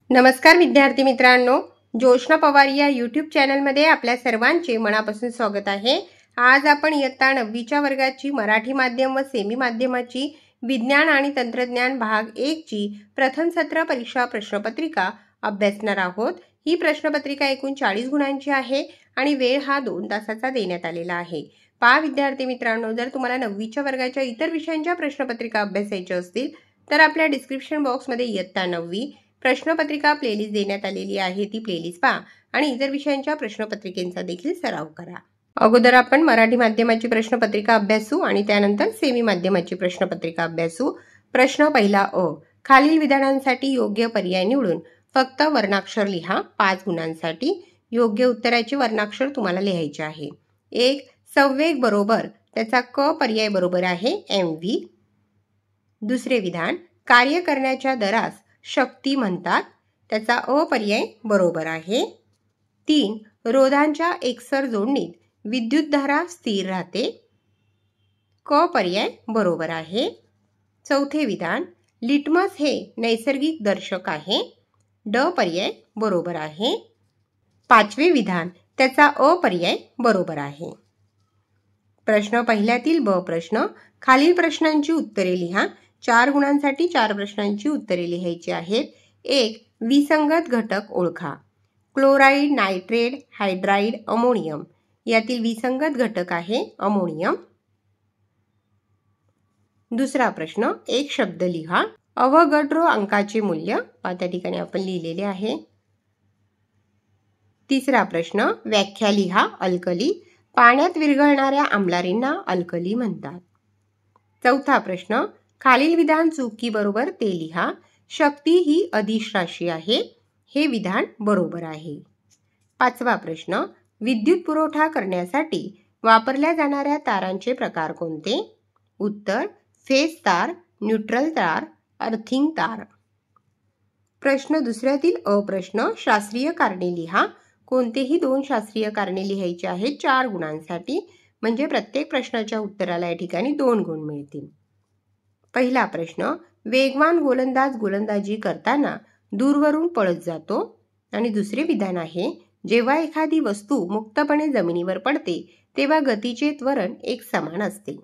नमस्कार विद्यार्थी मित्रांनो, जोशना पवार या यूट्यूब चॅनलमध्ये आपल्या सर्वांचे मनापासून स्वागत आहे। आज आपण इयत्ता 9वीच्या वर्गाची मराठी माध्यम व सेमी माध्यमाची विज्ञान आणि तंत्रज्ञान भाग 1 ची प्रथम सत्र परीक्षा प्रश्नपत्रिका अभ्यासणार आहोत। ही प्रश्नपत्रिका एकूण 40 गुणांची आहे आणि वेळ हा 2 तासाचा देण्यात आलेला आहे। पहा विद्यार्थी मित्रांनो, जर तुम्हाला 9वीच्या वर्गाच्या इतर विषयांच्या प्रश्नपत्रिका अभ्यासायच्या असतील तर आपल्या डिस्क्रिप्शन बॉक्समध्ये इयत्ता 9वी प्रश्नपत्रिका प्लेलिस्ट देण्यात आलेली आहे, ती प्लेलिस्ट पहा आणि इतर विषयांच्या प्रश्नपत्रिकेचा देखील सराव करा। अगोदर आपण मराठी माध्यमाची प्रश्नपत्रिका अभ्यासू आणि त्यानंतर सेमी माध्यमाची प्रश्नपत्रिका अभ्यासू। प्रश्न पहिला अ, खालील विधानांसाठी योग्य पर्याय निवडून फक्त वर्णाक्षर लिहा। 5 गुणांसाठी योग्य उत्तराचे वर्णाक्षर तुम्हाला लिहायचे आहे। 1. संवेग बरोबर, त्याचा क पर्याय बरोबर आहे mv। दुसरे विधान, कार्य करण्याच्या दरास शक्ती म्हणतात, त्याचा अ पर्याय बरोबर आहे। 3. रोधांच्या एकसर जोडणीत विद्युतधारा स्थिर राहते, क पर्याय बरोबर आहे। चौथे विधान, लिटमस हे नैसर्गिक दर्शक आहे, ड पर्याय बरोबर आहे। 5वे विधान, त्याचा अ पर्याय बरोबर आहे। प्रश्न पहिल्यातील ब प्रश्न, खालील प्रश्नांची उत्तरे लिहा। 4 गुणांसाठी 4 प्रश्नांची उत्तरे लिहायची आहेत। 1. विसंगत घटक ओळखा। क्लोराईड, नायट्रेट, हायड्राईड, अमोनियम यातील विसंगत घटक आहे अमोनियम। दुसरा प्रश्न, एक शब्द लिहा। अवोगाड्रो अंकाचे मूल्य, त्या ठिकाणी आपण लिहिलेले आहे। तिसरा प्रश्न, व्याख्या लिहा। अल्कली, पाण्यात विरघळणाऱ्या आम्लारींना अल्कली म्हणतात। चौथा प्रश्न, खालील विधान चुकी बरोबर ते लिहा। शक्ती ही अदिश राशी आहे, हे विधान बरोबर आहे। 5वा प्रश्न, विद्युत पुरवठा करण्यासाठी वापरल्या जाणाऱ्या तारांचे प्रकार कोणते? उत्तर, फेज तार, न्यूट्रल तार, अर्थिंग तार। प्रश्न दुसऱ्यातील अ प्रश्न, शास्त्रीय कारणे लिहा। कोणतेही 2 शास्त्रीय कारणे लिहायची आहेत 4 गुणांसाठी, म्हणजे प्रत्येक प्रश्नाच्या उत्तराला या ठिकाणी 2 गुण मिळतील। पहिला प्रश्न, वेगवान गोलंदाज गोलंदाजी करताना दूरवरून पळत जातो। आणि दुसरे विधान आहे, जेव्हा एखादी वस्तू मुक्तपणे जमिनीवर पडते तेव्हा गतीचे त्वरण एक समान असते।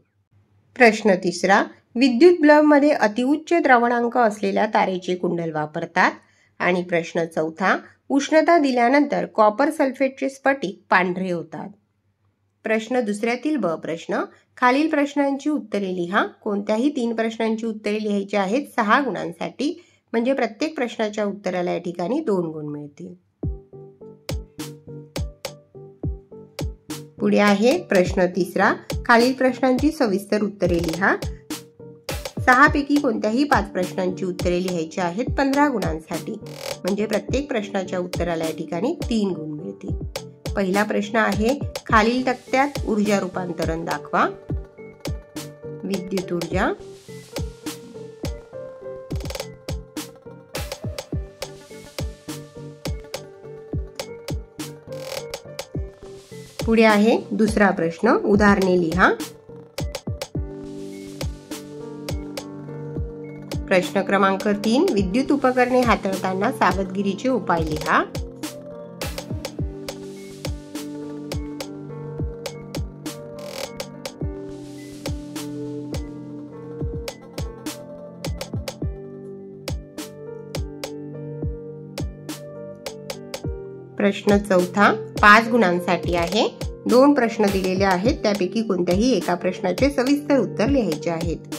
प्रश्न तिसरा, विद्युत बल्बमध्ये अतिउच्च द्रवणांक असलेल्या तारेचे कुंडल वापरतात। आणि प्रश्न चौथा, उष्णता दिल्यानंतर कॉपर सल्फेटचे स्फटिक पांढरे होतात। प्रश्न दुसऱ्यातील ब प्रश्न, खालील प्रश्नांची उत्तरे लिहा। कोणत्याही 3 प्रश्नांची उत्तरे लिहायची आहेत 6 गुणांसाठी, म्हणजे प्रत्येक प्रश्नाच्या उत्तराला या ठिकाणी 2 गुण मिळतील। पुढे आहे प्रश्न तिसरा, खालील प्रश्नांची सविस्तर उत्तरे लिहा। 6 पैकी कोणत्याही 5 प्रश्नांची उत्तरे लिहायची आहेत 15 गुणांसाठी, म्हणजे प्रत्येक प्रश्नाच्या उत्तराला या ठिकाणी 3 गुण मिळतील। पहिला प्रश्न आहे, खालील तक्त्यात ऊर्जा रूपांतरण दाखवा। विद्युत ऊर्जा, पुढे आहे दुसरा प्रश्न, उदाहरणे लिहा। प्रश्न क्रमांक 3, विद्युत उपकरणे हाताळताना सावधगिरीचे उपाय लिहा। प्रश्न चौथा 5 गुणांसाठी आहे। 2 प्रश्न दिलेले आहेत, त्यापैकी कोणत्याही एका प्रश्नाचे सविस्तर उत्तर लिहायचे आहेत।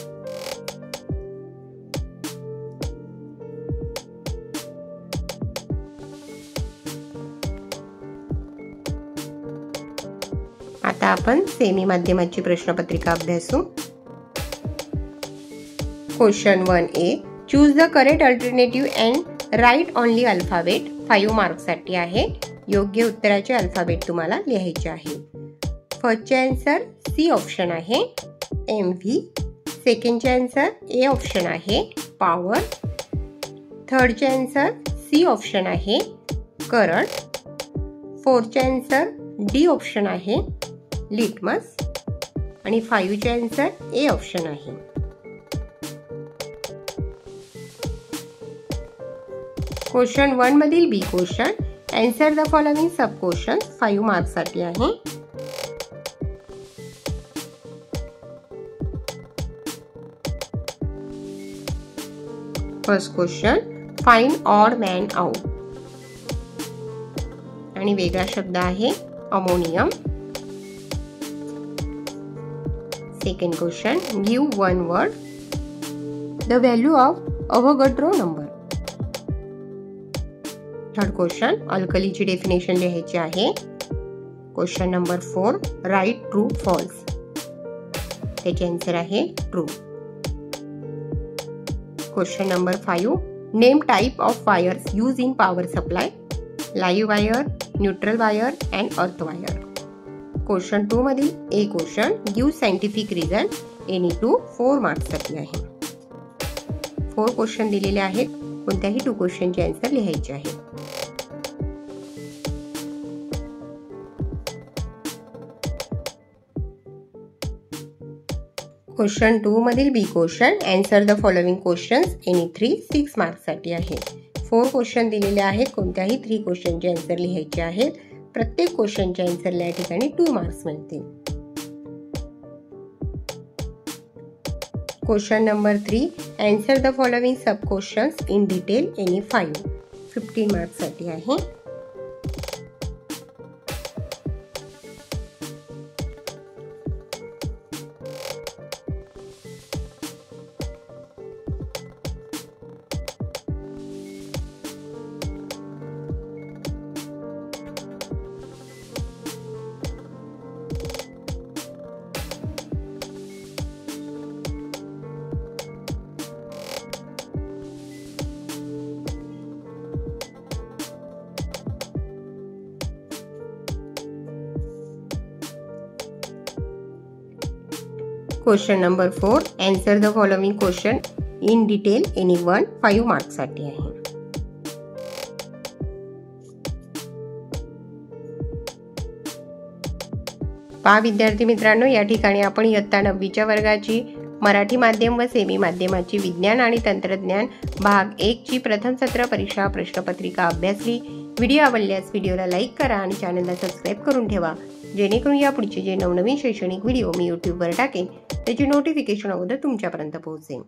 आता आपण सेमी माध्यमाची प्रश्नपत्रिका अभ्यासू। Question 1A, choose the correct alternative and write only alphabet. 5 marks साठी आहे। योग्य उत्तराचे अल्फाबेट तुम्हाला लिहायचे आहे। फर्स्टचे आन्सर सी ऑप्शन आहे mv। सेकंडचे आन्सर ए ऑप्शन आहे पॉवर। थर्डचे आन्सर सी ऑप्शन आहे करंट। फोर्थचे आन्सर डी ऑप्शन आहे लिटमस आणि 5चे आन्सर ए ऑप्शन आहे। क्वेश्चन 1 मधील B question, answer the following sub question 5 marks साठी आहे. First question, find odd man out आणि वेगळा शब्द आहे ammonium. Second question, give one word the value of Avogadro number. Third question, अल्कलीची definition लिहायची आहे. Question number 4, write true false. त्याचे आन्सर आहे true. Question number 5, name type of wires use in power supply. Live wire, neutral wire and earth wire. Question 2 मधील ए question, give scientific reason. Any two 4 marks साठी आहे. 4 question दिलेले आहेत, कोणत्याही 2 क्वेश्चनचे answer लिहायचे आहे. क्वेश्चन 2 मधील B question, answer the following questions any 3 6 marks साठी आहे. 4 क्वेश्चन दिलेले आहेत, कोणत्याही 3 क्वेश्चनचे आन्सर लिहायचे आहेत. प्रत्येक क्वेश्चनचे आन्सरला या ठिकाणी 2 मार्क्स मिळतील. Question number 3, answer the following sub questions in detail any 5 15 marks साठी आहे. Question number 4, answer the following question in detail any 1 5 marks साठी आहे. पहा विद्यार्थी मित्रांनो, या ठिकाणी आपण इयत्ता 9वीच्या वर्गाची मराठी माध्यम व सेमी माध्यमाची विज्ञान आणि तंत्रज्ञान भाग 1 ची प्रथम सत्र परीक्षा प्रश्नपत्रिका अभ्यासली. व्हिडिओ आवडल्यास व्हिडिओला लाईक करा आणि चॅनलला सबस्क्राईब करून ठेवा, जेणेकरून यापुढचे जे नवनवीन शैक्षणिक व्हिडिओ मी यूट्यूबवर टाकेन त्याची नोटिफिकेशन अगोदर तुमच्यापर्यंत पोहोचेल.